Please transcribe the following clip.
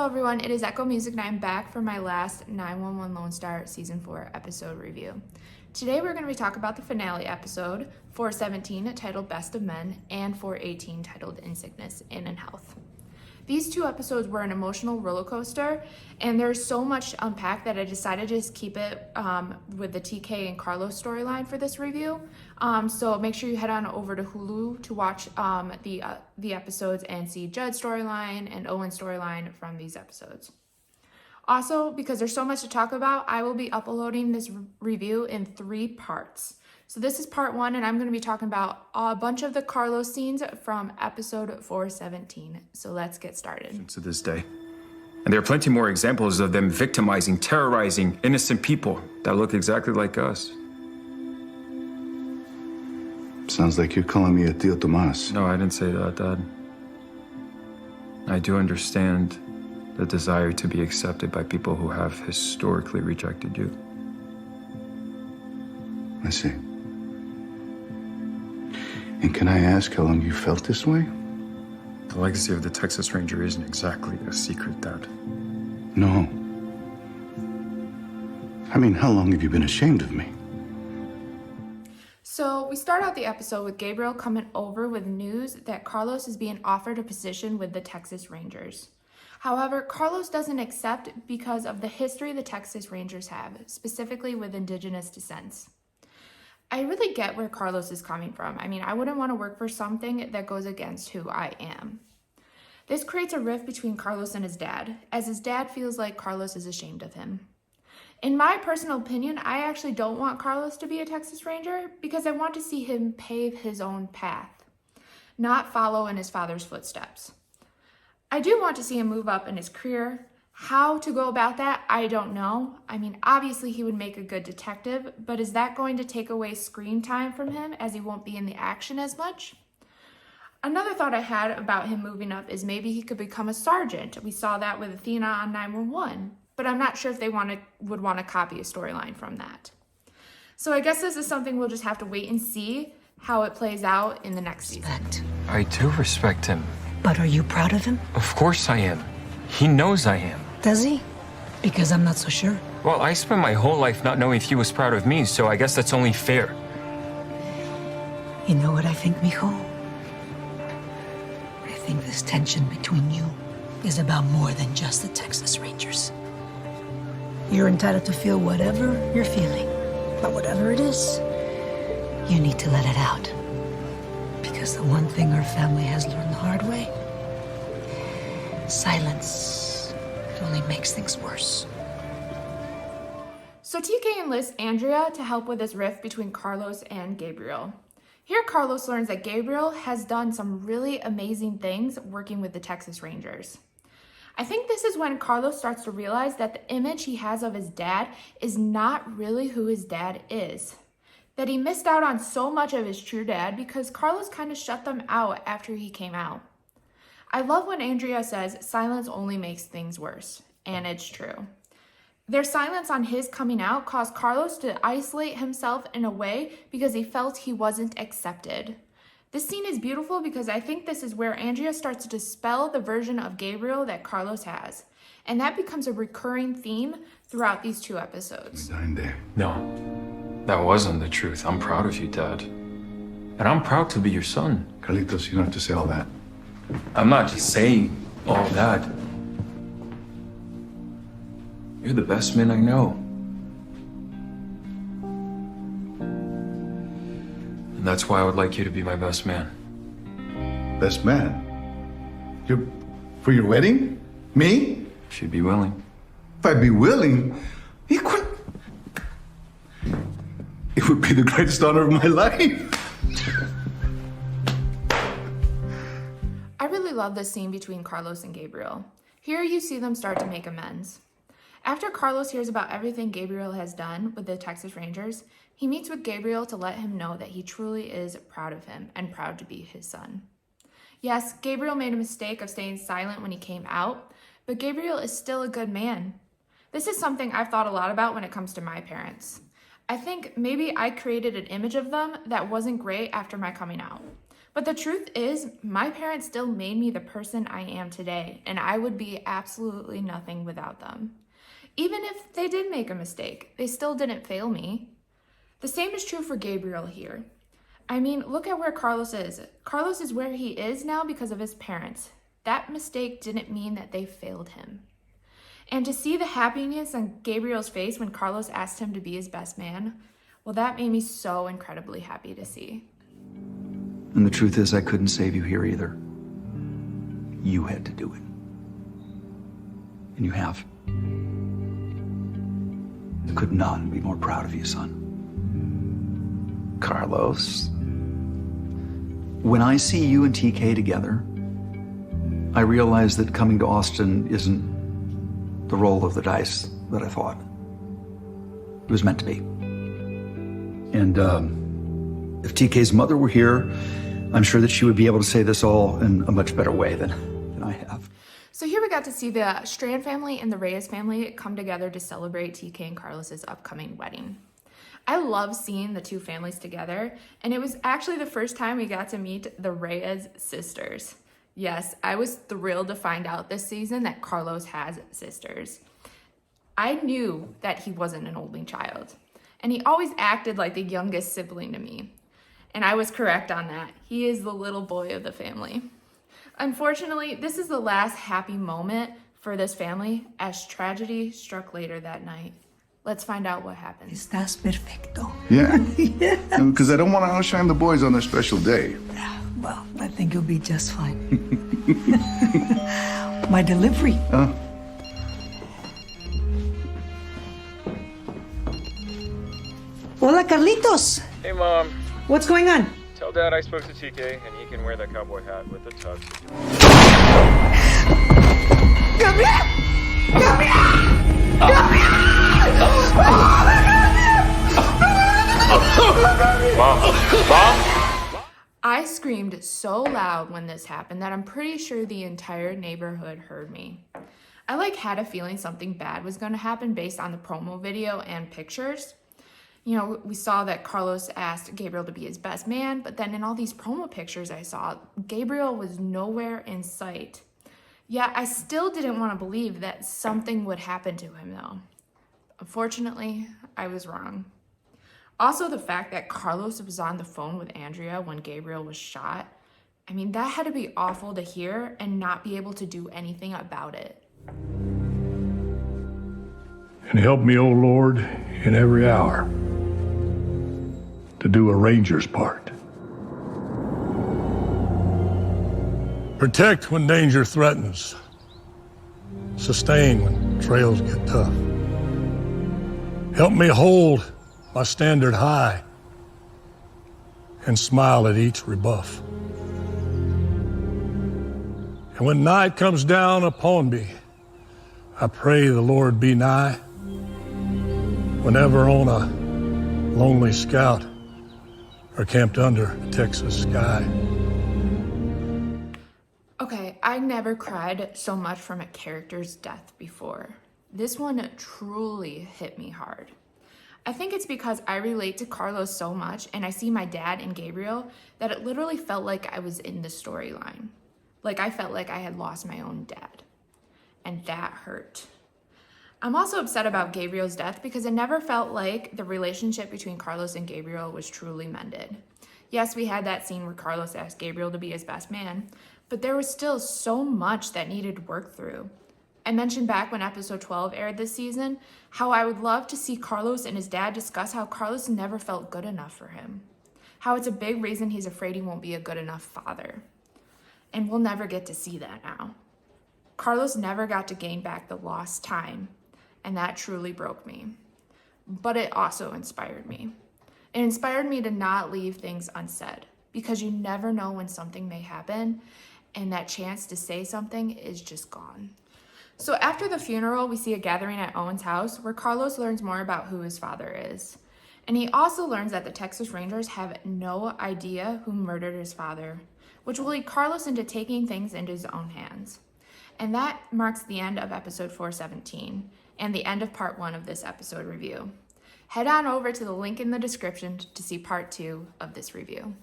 everyone, it is Echo Music and I'm back for my last 911 Lone Star Season 4 episode review. Today we're going to be talking about the finale episode, 417, titled Best of Men, and 418, titled In Sickness and in Health. These two episodes were an emotional roller coaster, and there's so much to unpack that I decided to just keep it with the TK and Carlos storyline for this review. So make sure you head on over to Hulu to watch the episodes and see Judd's storyline and Owen's storyline from these episodes. Also, because there's so much to talk about, I will be uploading this review in 3 parts. So this is part 1, and I'm going to be talking about a bunch of the Carlos scenes from episode 417. So let's get started. To this day. And there are plenty more examples of them victimizing, terrorizing innocent people that look exactly like us. Sounds like you're calling me a Tío Tomás. No, I didn't say that, Dad. I do understand the desire to be accepted by people who have historically rejected you. I see. And can I ask how long you felt this way? The legacy of the Texas Ranger isn't exactly a secret, Dad. No. I mean, how long have you been ashamed of me? So we start out the episode with Gabriel coming over with news that Carlos is being offered a position with the Texas Rangers. However, Carlos doesn't accept because of the history the Texas Rangers have, specifically with indigenous descents. I really get where Carlos is coming from. I mean, I wouldn't want to work for something that goes against who I am. This creates a rift between Carlos and his dad, as his dad feels like Carlos is ashamed of him. In my personal opinion, I actually don't want Carlos to be a Texas Ranger because I want to see him pave his own path, not follow in his father's footsteps. I do want to see him move up in his career. How to go about that, I don't know. I mean, obviously he would make a good detective, but is that going to take away screen time from him as he won't be in the action as much? Another thought I had about him moving up is maybe he could become a sergeant. We saw that with Athena on 911, but I'm not sure if they would want to copy a storyline from that. So I guess this is something we'll just have to wait and see how it plays out in the next season. I do respect him. But are you proud of him? Of course I am. He knows I am. Does he? Because I'm not so sure. Well, I spent my whole life not knowing if he was proud of me, so I guess that's only fair. You know what I think, mijo? I think this tension between you is about more than just the Texas Rangers. You're entitled to feel whatever you're feeling, but whatever it is, you need to let it out. Because the one thing our family has learned the hard way, silence. It only makes things worse. So TK enlists Andrea to help with this rift between Carlos and Gabriel. Here Carlos learns that Gabriel has done some really amazing things working with the Texas Rangers. I think this is when Carlos starts to realize that the image he has of his dad is not really who his dad is. That he missed out on so much of his true dad because Carlos kind of shut them out after he came out. I love when Andrea says silence only makes things worse, and it's true. Their silence on his coming out caused Carlos to isolate himself in a way because he felt he wasn't accepted. This scene is beautiful because I think this is where Andrea starts to dispel the version of Gabriel that Carlos has, and that becomes a recurring theme throughout these 2 episodes. No, that wasn't the truth. I'm proud of you, Dad. And I'm proud to be your son. Carlitos, you don't have to say all that. I'm not just saying all that. You're the best man I know. And that's why I would like you to be my best man. Best man? For your wedding? Me? If you'd be willing. If I'd be willing? It would be the greatest honor of my life. I really love this scene between Carlos and Gabriel. Here you see them start to make amends. After Carlos hears about everything Gabriel has done with the Texas Rangers, he meets with Gabriel to let him know that he truly is proud of him and proud to be his son. Yes, Gabriel made a mistake of staying silent when he came out, but Gabriel is still a good man. This is something I've thought a lot about when it comes to my parents. I think maybe I created an image of them that wasn't great after my coming out. But the truth is, my parents still made me the person I am today, and I would be absolutely nothing without them. Even if they did make a mistake, they still didn't fail me. The same is true for Gabriel here. I mean, look at where Carlos is. Carlos is where he is now because of his parents. That mistake didn't mean that they failed him. And to see the happiness on Gabriel's face when Carlos asked him to be his best man, well, that made me so incredibly happy to see. And the truth is, I couldn't save you here either. You had to do it. And you have. I could not be more proud of you, son. Carlos. When I see you and TK together, I realize that coming to Austin isn't the roll of the dice that I thought. It was meant to be. And if TK's mother were here, I'm sure that she would be able to say this all in a much better way than I have. So here we got to see the Strand family and the Reyes family come together to celebrate TK and Carlos's upcoming wedding. I love seeing the two families together, and it was actually the first time we got to meet the Reyes sisters. Yes, I was thrilled to find out this season that Carlos has sisters. I knew that he wasn't an only child, and he always acted like the youngest sibling to me. And I was correct on that. He is the little boy of the family. Unfortunately, this is the last happy moment for this family as tragedy struck later that night. Let's find out what happened. Estás perfecto. Yeah. Because I don't want to outshine the boys on their special day. Well, I think you'll be just fine. My delivery. Hola, Carlitos. Hey, Mom. What's going on? Tell Dad I spoke to TK and he can wear that cowboy hat with the tux. Come here! Come here! Come here! Mom? I screamed so loud when this happened that I'm pretty sure the entire neighborhood heard me. I had a feeling something bad was going to happen based on the promo video and pictures. You know, we saw that Carlos asked Gabriel to be his best man, but then in all these promo pictures I saw, Gabriel was nowhere in sight. Yet I still didn't want to believe that something would happen to him though. Unfortunately, I was wrong. Also, the fact that Carlos was on the phone with Andrea when Gabriel was shot, I mean, that had to be awful to hear and not be able to do anything about it. And help me, O Lord, in every hour to do a ranger's part. Protect when danger threatens. Sustain when trails get tough. Help me hold my standard high and smile at each rebuff. And when night comes down upon me, I pray the Lord be nigh. Whenever on a lonely scout or camped under a Texas sky. Okay, I never cried so much from a character's death before. This one truly hit me hard. I think it's because I relate to Carlos so much and I see my dad and Gabriel that it literally felt like I was in the storyline. Like I felt like I had lost my own dad. And that hurt. I'm also upset about Gabriel's death because it never felt like the relationship between Carlos and Gabriel was truly mended. Yes, we had that scene where Carlos asked Gabriel to be his best man, but there was still so much that needed work through. I mentioned back when episode 12 aired this season, how I would love to see Carlos and his dad discuss how Carlos never felt good enough for him. How it's a big reason he's afraid he won't be a good enough father. And we'll never get to see that now. Carlos never got to gain back the lost time, and that truly broke me. But it also inspired me. It inspired me to not leave things unsaid, because you never know when something may happen, and that chance to say something is just gone. So after the funeral, we see a gathering at Owen's house where Carlos learns more about who his father is. And he also learns that the Texas Rangers have no idea who murdered his father, which will lead Carlos into taking things into his own hands. And that marks the end of episode 417 and the end of part 1 of this episode review. Head on over to the link in the description to see part 2 of this review.